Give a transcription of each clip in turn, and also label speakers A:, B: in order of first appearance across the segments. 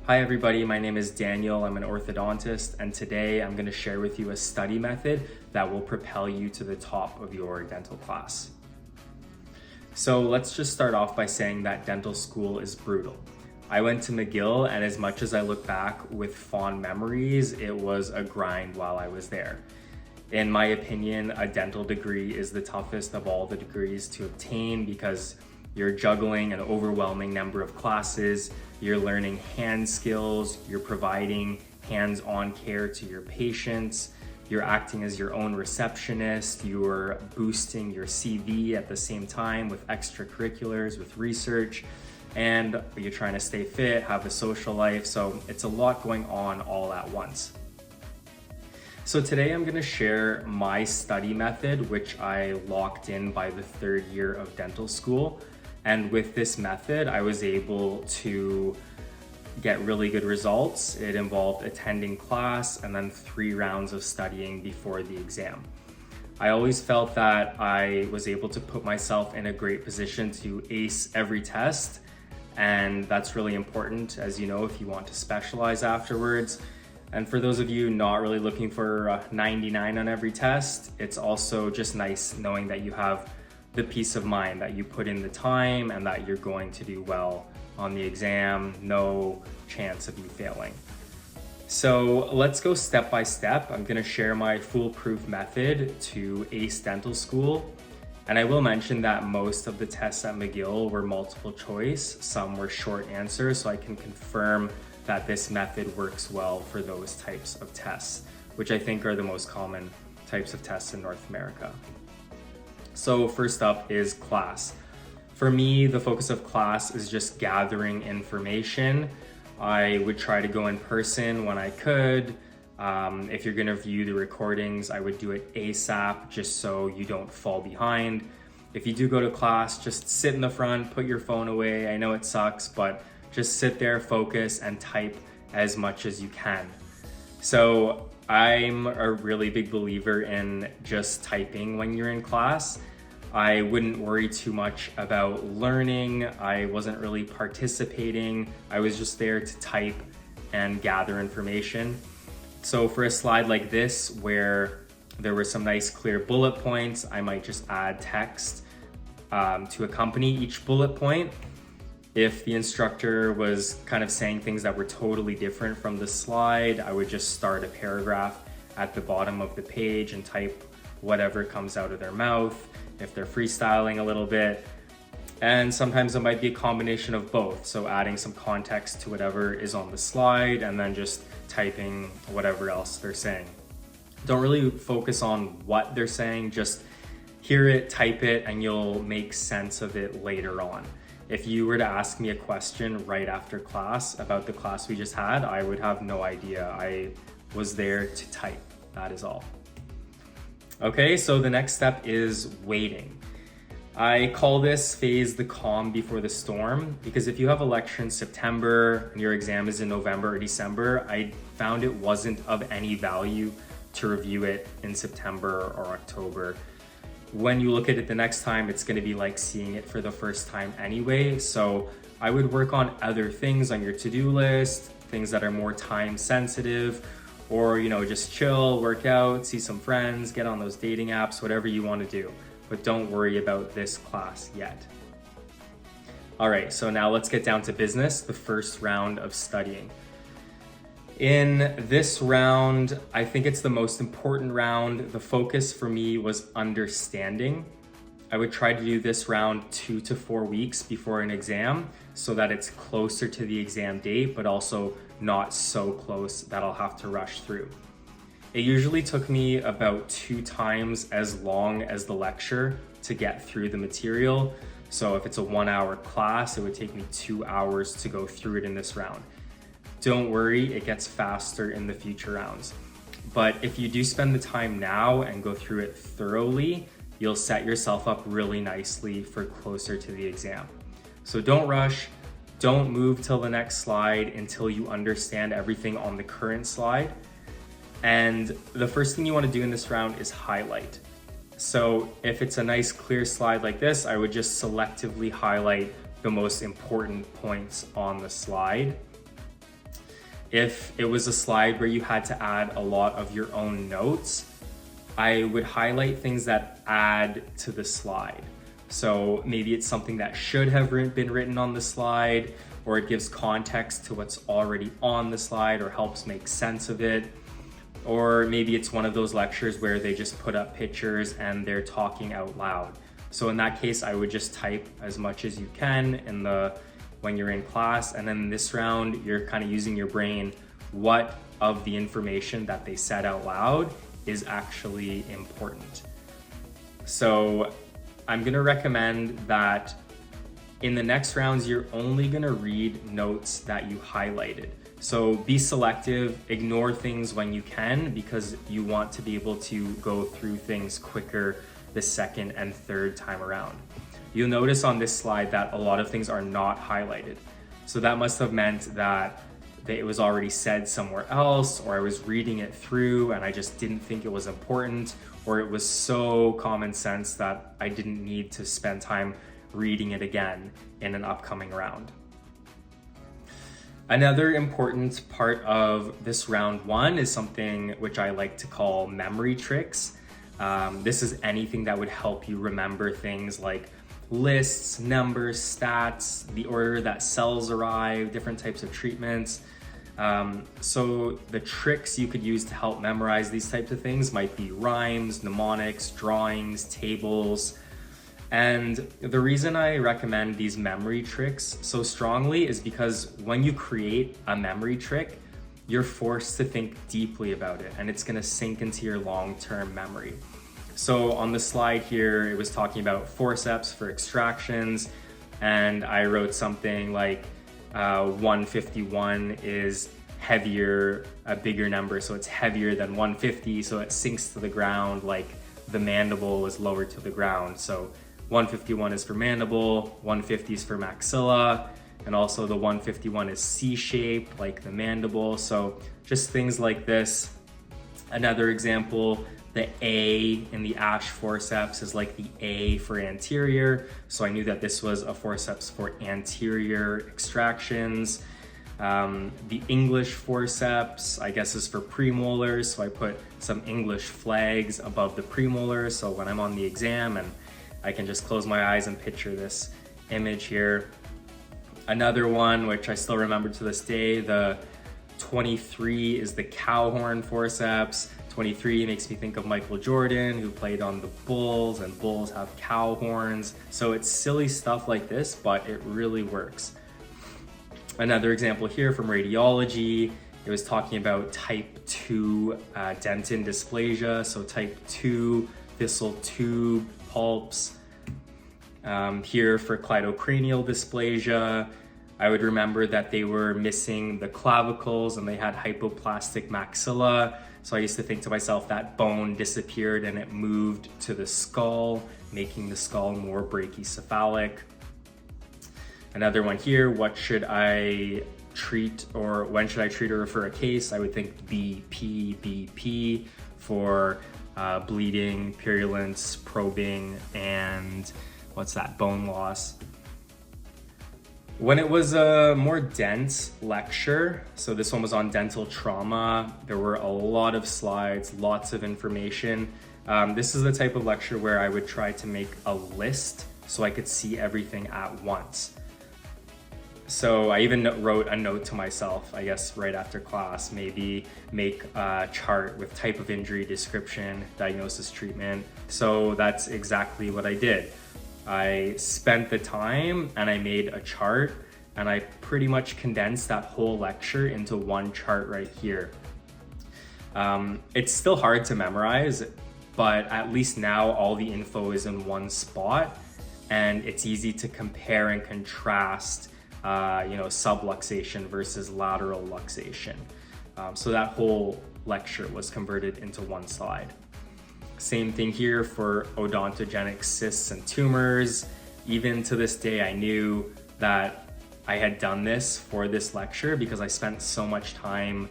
A: Hi everybody, my name is Daniel. I'm an orthodontist, and today I'm going to share with you a study method that will propel you to the top of your dental class. So let's just start off by saying that dental school is brutal. I went to McGill, and as much as I look back with fond memories, it was a grind while I was there. In my opinion, a dental degree is the toughest of all the degrees to obtain because you're juggling an overwhelming number of classes, you're learning hand skills, you're providing hands-on care to your patients, you're acting as your own receptionist, you're boosting your CV at the same time with extracurriculars, with research, and you're trying to stay fit, have a social life, so it's a lot going on all at once. So today I'm going to share my study method, which I locked in by the third year of dental school. And with this method, I was able to get really good results. It involved attending class and then 3 rounds of studying before the exam. I always felt that I was able to put myself in a great position to ace every test. And that's really important, as you know, if you want to specialize afterwards. And for those of you not really looking for a 99 on every test, it's also just nice knowing that you have the peace of mind that you put in the time and that you're going to do well on the exam, no chance of you failing. So let's go step by step. I'm gonna share my foolproof method to ace dental school. And I will mention that most of the tests at McGill were multiple choice, some were short answers, so I can confirm that this method works well for those types of tests, which I think are the most common types of tests in North America. So first up is class. For me, the focus of class is just gathering information. I would try to go in person when I could. If you're gonna view the recordings, I would do it ASAP just so you don't fall behind. If you do go to class, just sit in the front, put your phone away. I know it sucks, but just sit there, focus, and type as much as you can. So I'm a really big believer in just typing when you're in class. I wouldn't worry too much about learning. I wasn't really participating. I was just there to type and gather information. So for a slide like this, where there were some nice clear bullet points, I might just add text to accompany each bullet point. If the instructor was kind of saying things that were totally different from the slide, I would just start a paragraph at the bottom of the page and type whatever comes out of their mouth, if they're freestyling a little bit. And sometimes it might be a combination of both. So adding some context to whatever is on the slide and then just typing whatever else they're saying. Don't really focus on what they're saying, just hear it, type it, and you'll make sense of it later on. If you were to ask me a question right after class about the class we just had, I would have no idea. I was there to type, that is all. Okay, so the next step is waiting. I call this phase the calm before the storm because if you have a lecture in September and your exam is in November or December, I found it wasn't of any value to review it in September or October. When you look at it the next time, it's going to be like seeing it for the first time anyway. So I would work on other things on your to-do list, things that are more time sensitive, or just chill, work out, see some friends, get on those dating apps, whatever you want to do. But don't worry about this class yet. All right, so now let's get down to business, the first round of studying. In this round, I think it's the most important round. The focus for me was understanding. I would try to do this round 2 to 4 weeks before an exam so that it's closer to the exam date, but also not so close that I'll have to rush through. It usually took me about 2 times as long as the lecture to get through the material. So if it's a 1-hour class, it would take me 2 hours to go through it in this round. Don't worry, it gets faster in the future rounds. But if you do spend the time now and go through it thoroughly, you'll set yourself up really nicely for closer to the exam. So don't rush, don't move till the next slide until you understand everything on the current slide. And the first thing you want to do in this round is highlight. So if it's a nice clear slide like this, I would just selectively highlight the most important points on the slide. If it was a slide where you had to add a lot of your own notes, I would highlight things that add to the slide. So maybe it's something that should have been written on the slide, or it gives context to what's already on the slide or helps make sense of it. Or maybe it's one of those lectures where they just put up pictures and they're talking out loud. So in that case, I would just type as much as you can when you're in class. And then this round, you're kind of using your brain. What of the information that they said out loud is actually important? So I'm gonna recommend that in the next rounds, you're only gonna read notes that you highlighted. So be selective, ignore things when you can, because you want to be able to go through things quicker the second and third time around. You'll notice on this slide that a lot of things are not highlighted. So that must have meant that it was already said somewhere else, or I was reading it through and I just didn't think it was important, or it was so common sense that I didn't need to spend time reading it again in an upcoming round. Another important part of this round one is something which I like to call memory tricks. This is anything that would help you remember things like lists, numbers, stats, the order that cells arrive, different types of treatments. So the tricks you could use to help memorize these types of things might be rhymes, mnemonics, drawings, tables. And the reason I recommend these memory tricks so strongly is because when you create a memory trick, you're forced to think deeply about it, and it's gonna sink into your long-term memory. So on the slide here, it was talking about forceps for extractions, and I wrote something like 151 is heavier, a bigger number, so it's heavier than 150, so it sinks to the ground like the mandible is lower to the ground. So 151 is for mandible, 150 is for maxilla, and also the 151 is C-shaped like the mandible. So just things like this. Another example, the A in the Ash forceps is like the A for anterior. So I knew that this was a forceps for anterior extractions. The English forceps, I guess, is for premolars. So I put some English flags above the premolars. So when I'm on the exam and I can just close my eyes and picture this image here. Another one, which I still remember to this day, the 23 is the cow horn forceps. 23 makes me think of Michael Jordan, who played on the Bulls, and Bulls have cow horns. So it's silly stuff like this, but it really works. Another example here from radiology, it was talking about type 2 dentin dysplasia. So type 2 thistle tube pulps. Here for cleidocranial dysplasia, I would remember that they were missing the clavicles and they had hypoplastic maxilla. So I used to think to myself that bone disappeared and it moved to the skull, making the skull more brachycephalic. Another one here, what should I treat, or when should I treat or refer a case? I would think BP for bleeding, purulence, probing, and what's that, bone loss. When it was a more dense lecture, so this one was on dental trauma, there were a lot of slides, lots of information. This is the type of lecture where I would try to make a list so I could see everything at once. So I even wrote a note to myself, I guess right after class, maybe make a chart with type of injury, description, diagnosis, treatment. So that's exactly what I did. I spent the time and I made a chart, and I pretty much condensed that whole lecture into one chart right here. It's still hard to memorize, but at least now all the info is in one spot, and it's easy to compare and contrast subluxation versus lateral luxation. So that whole lecture was converted into one slide. Same thing here for odontogenic cysts and tumors. Even to this day, I knew that I had done this for this lecture because I spent so much time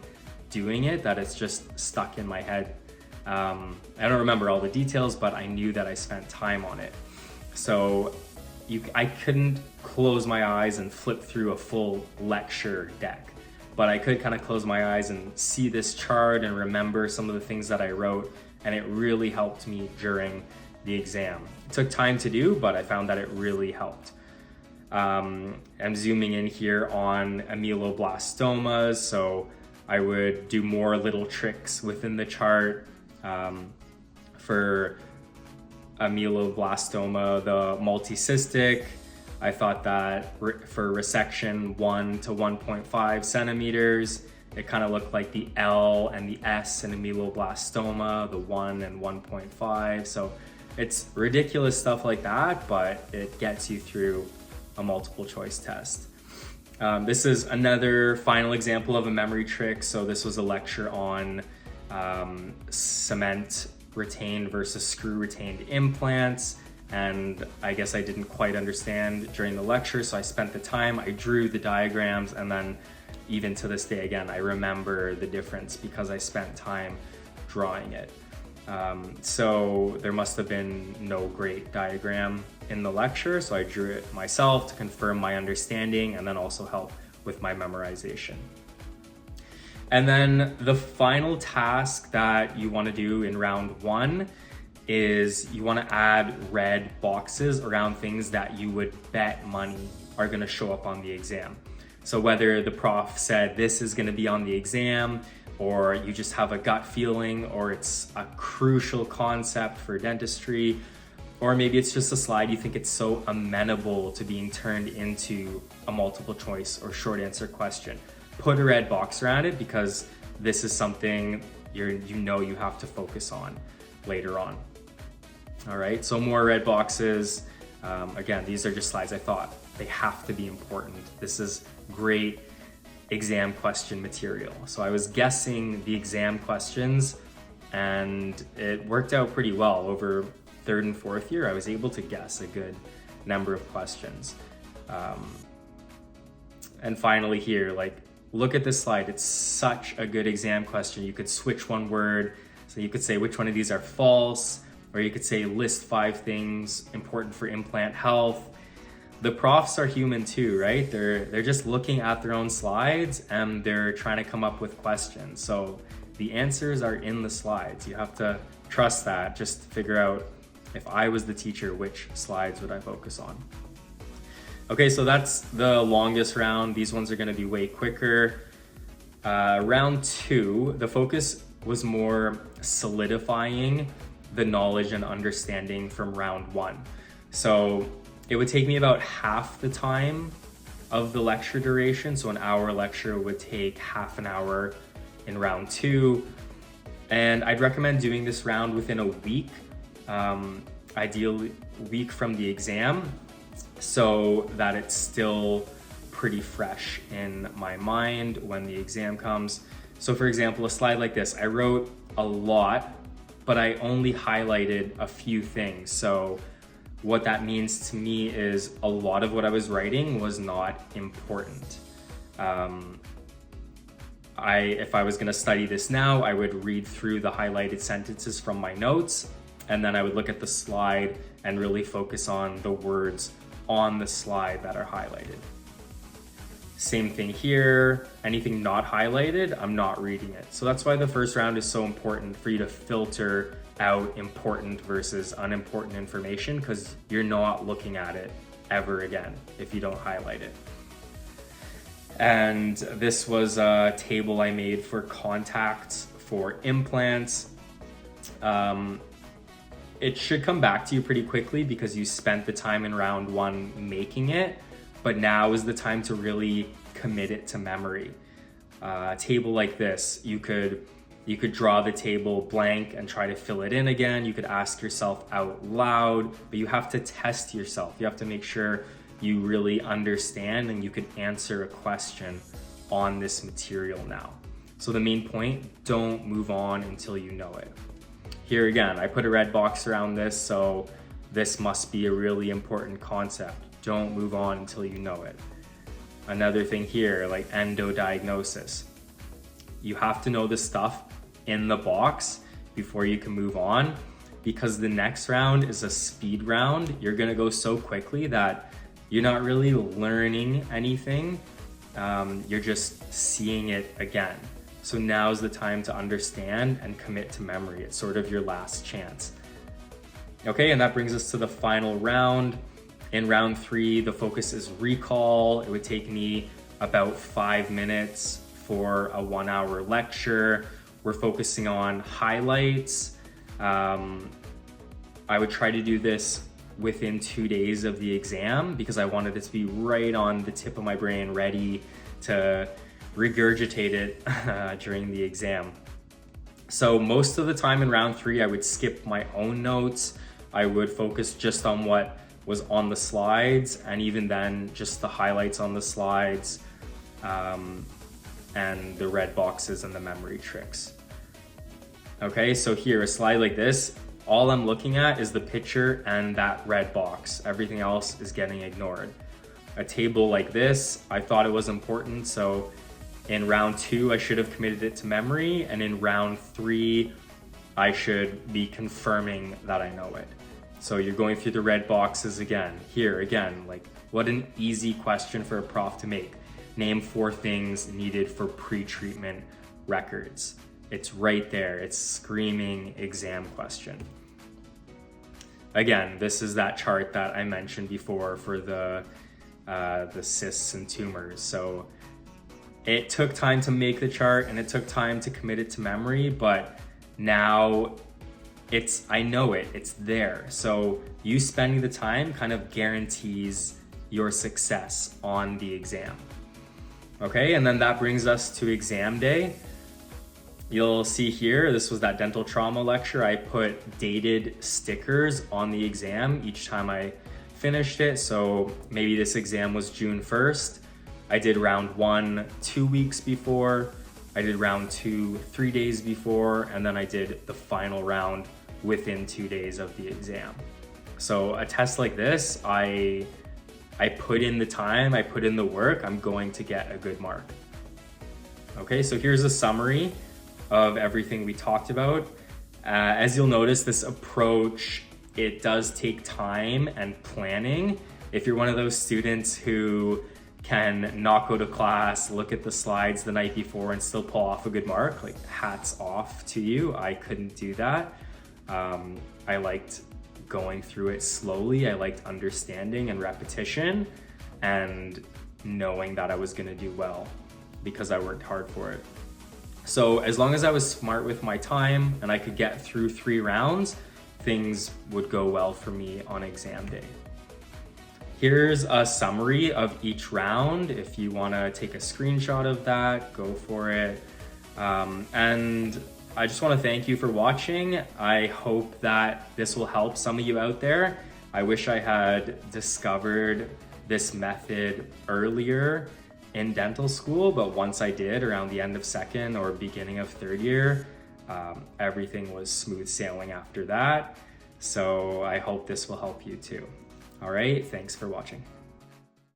A: doing it that it's just stuck in my head. I don't remember all the details, but I knew that I spent time on it. So I couldn't close my eyes and flip through a full lecture deck. but I could kind of close my eyes and see this chart and remember some of the things that I wrote, and it really helped me during the exam. It took time to do, but I found that it really helped. I'm zooming in here on ameloblastomas, so I would do more little tricks within the chart. For ameloblastoma, the multicystic, I thought that for resection 1 to 1.5 centimeters, it kind of looked like the L and the S in ameloblastoma, the 1 and 1.5. So it's ridiculous stuff like that, but it gets you through a multiple choice test. This is another final example of a memory trick. So this was a lecture on cement retained versus screw retained implants. And I guess I didn't quite understand during the lecture. So I spent the time, I drew the diagrams, and then even to this day, again, I remember the difference because I spent time drawing it. So there must have been no great diagram in the lecture, so I drew it myself to confirm my understanding and then also help with my memorization. And then the final task that you want to do in round 1 is you want to add red boxes around things that you would bet money are going to show up on the exam. So whether the prof said this is going to be on the exam, or you just have a gut feeling, or it's a crucial concept for dentistry, or maybe it's just a slide you think it's so amenable to being turned into a multiple choice or short answer question. Put a red box around it because this is something you have to focus on later on. All right, so more red boxes. Again, these are just slides I thought they have to be important. This is great exam question material. So I was guessing the exam questions and it worked out pretty well. Over 3rd and 4th year, I was able to guess a good number of questions. And finally here, like, look at this slide. It's such a good exam question. You could switch one word. So you could say which one of these are false, or you could say list 5 things important for implant health. The profs are human too, right? They're just looking at their own slides and they're trying to come up with questions. So the answers are in the slides. You have to trust that. Just figure out, if I was the teacher, which slides would I focus on? Okay, so that's the longest round. These ones are gonna be way quicker. Round 2, the focus was more solidifying the knowledge and understanding from round 1. So it would take me about half the time of the lecture duration. So an hour lecture would take half an hour in round 2. And I'd recommend doing this round within a week, ideally a week from the exam, so that it's still pretty fresh in my mind when the exam comes. So for example, a slide like this, I wrote a lot, but I only highlighted a few things. So what that means to me is a lot of what I was writing was not important. If I was gonna study this now, I would read through the highlighted sentences from my notes, and then I would look at the slide and really focus on the words on the slide that are highlighted. Same thing here, anything not highlighted, I'm not reading it. So that's why the first round is so important, for you to filter out important versus unimportant information, because you're not looking at it ever again if you don't highlight it. And this was a table I made for contacts for implants. It should come back to you pretty quickly because you spent the time in round 1 making it, but now is the time to really commit it to memory. A table like this, you could draw the table blank and try to fill it in again. You could ask yourself out loud, but you have to test yourself. You have to make sure you really understand and you could answer a question on this material now. So the main point, don't move on until you know it. Here again, I put a red box around this, so this must be a really important concept. Don't move on until you know it. Another thing here, like endodiagnosis. You have to know the stuff in the box before you can move on, because the next round is a speed round. You're gonna go so quickly that you're not really learning anything you're just seeing it again. So now's the time to understand and commit to memory. It's sort of your last chance. Okay, and that brings us to the final round. In round 3, the focus is recall. It would take me about 5 minutes for a 1-hour lecture. We're focusing on highlights. I would try to do this within 2 days of the exam because I wanted it to be right on the tip of my brain, ready to regurgitate it during the exam. So most of the time in round 3, I would skip my own notes. I would focus just on what was on the slides, and even then, just the highlights on the slides, and the red boxes and the memory tricks. Okay, so here, a slide like this, all I'm looking at is the picture and that red box. Everything else is getting ignored. A table like this, I thought it was important, so in round 2, I should have committed it to memory, and in round 3, I should be confirming that I know it. So you're going through the red boxes again. Here, again, like what an easy question for a prof to make. Name 4 things needed for pre-treatment records. It's right there. It's screaming exam question. Again, this is that chart that I mentioned before for the cysts and tumors. So it took time to make the chart and it took time to commit it to memory, but now I know it's there. So you spending the time kind of guarantees your success on the exam. Okay, and then that brings us to exam day. You'll see here, this was that dental trauma lecture. I put dated stickers on the exam each time I finished it. So maybe this exam was June 1st. I did round 1 2 weeks before. I did round 2 3 days before, and then I did the final round within 2 days of the exam. So a test like this, I put in the time, I put in the work, I'm going to get a good mark. Okay, so here's a summary of everything we talked about. As you'll notice, this approach, it does take time and planning. If you're one of those students who can not go to class, look at the slides the night before and still pull off a good mark, like hats off to you. I couldn't do that. I liked going through it slowly. I liked understanding and repetition and knowing that I was gonna do well because I worked hard for it. So as long as I was smart with my time and I could get through 3 rounds, things would go well for me on exam day. Here's a summary of each round. If you wanna take a screenshot of that, go for it. And I just wanna thank you for watching. I hope that this will help some of you out there. I wish I had discovered this method earlier in dental school, but once I did, around the end of 2nd or beginning of 3rd year, everything was smooth sailing after that. So I hope this will help you too. All right, thanks for watching.